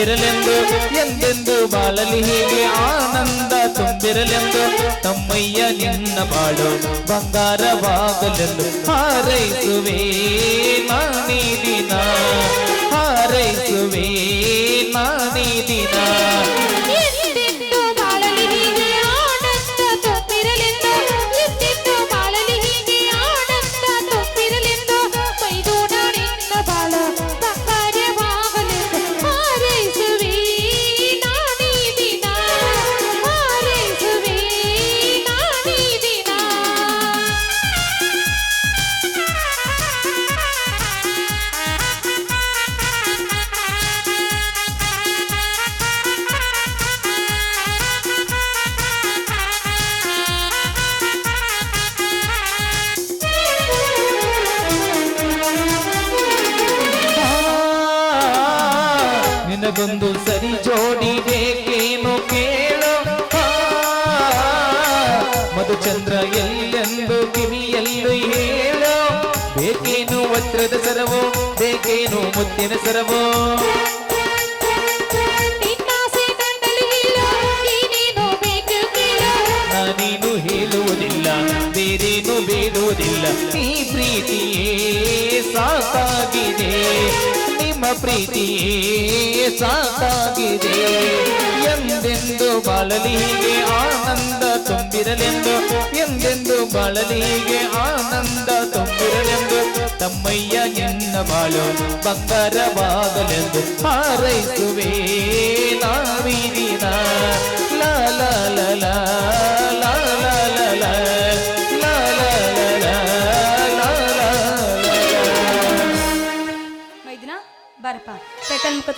ತುಂಬಿರಲೆಂದು ಎಂದೆಂದು ಬಾಳಲಿ ಹೀಗೆ ಆನಂದ ತುಂಬಿರಲೆಂದು ತಮ್ಮಯ್ಯ ನಿನ್ನ ಬಾಳು ಬಂಗಾರವಾಗಲೆಂದು ಹಾರೈಸುವೆ ನಾನೀ ದಿನ ಹಾರೈಸುವೆ ನಾನೀ ದಿನ ನಿನಗೊಂದು ಸರಿ ಜೋಡಿ ಬೇಕೇನು ಕೇಳು ಮಧುಚಂದ್ರ ಎಲ್ಲೆಂದು ಕಿವಿಯಲ್ಲೂ ಹೇಳು ಬೇಕೇನು ವಜ್ರದ ಸರವೋ ಬೇಕೇನು ಮುತ್ತಿನ ಸರವೋ ನಾನೇನು ಹೇಳುವುದಿಲ್ಲ ಬೇರೇನು ಬೇಡುವುದಿಲ್ಲ ಈ ಪ್ರೀತಿಯೇ ಸಾಕಾಗಿದೆ ನಿಮ್ಮ ಪ್ರೀತಿಯೇ ಸಾಕಾಗಿದೆ ಎಂದೆಂದು ಬಾಳಲಿ ಹೀಗೆ ಆನಂದ ತುಂಬಿರಲೆಂದು ಎಂದೆಂದು ಬಾಳಲಿ ಹೀಗೆ ಆನಂದ ತುಂಬಿರಲೆಂದು ತಮ್ಮಯ್ಯ ನಿನ್ನ ಬಾಳು ಬಂಗಾರವಾಗಲೆಂದು ಹಾರೈಸುವೆ ನಾವೀ ದಿನ ಲಾ ಲಾ ಲಾ ಲಾ ಲಾ ಲಾ ಲಾ ಲಾ ಲಾ ಲಾ ಲಾ ಲಾ ಮೈದಿನ ಬಾರಪ್ಪ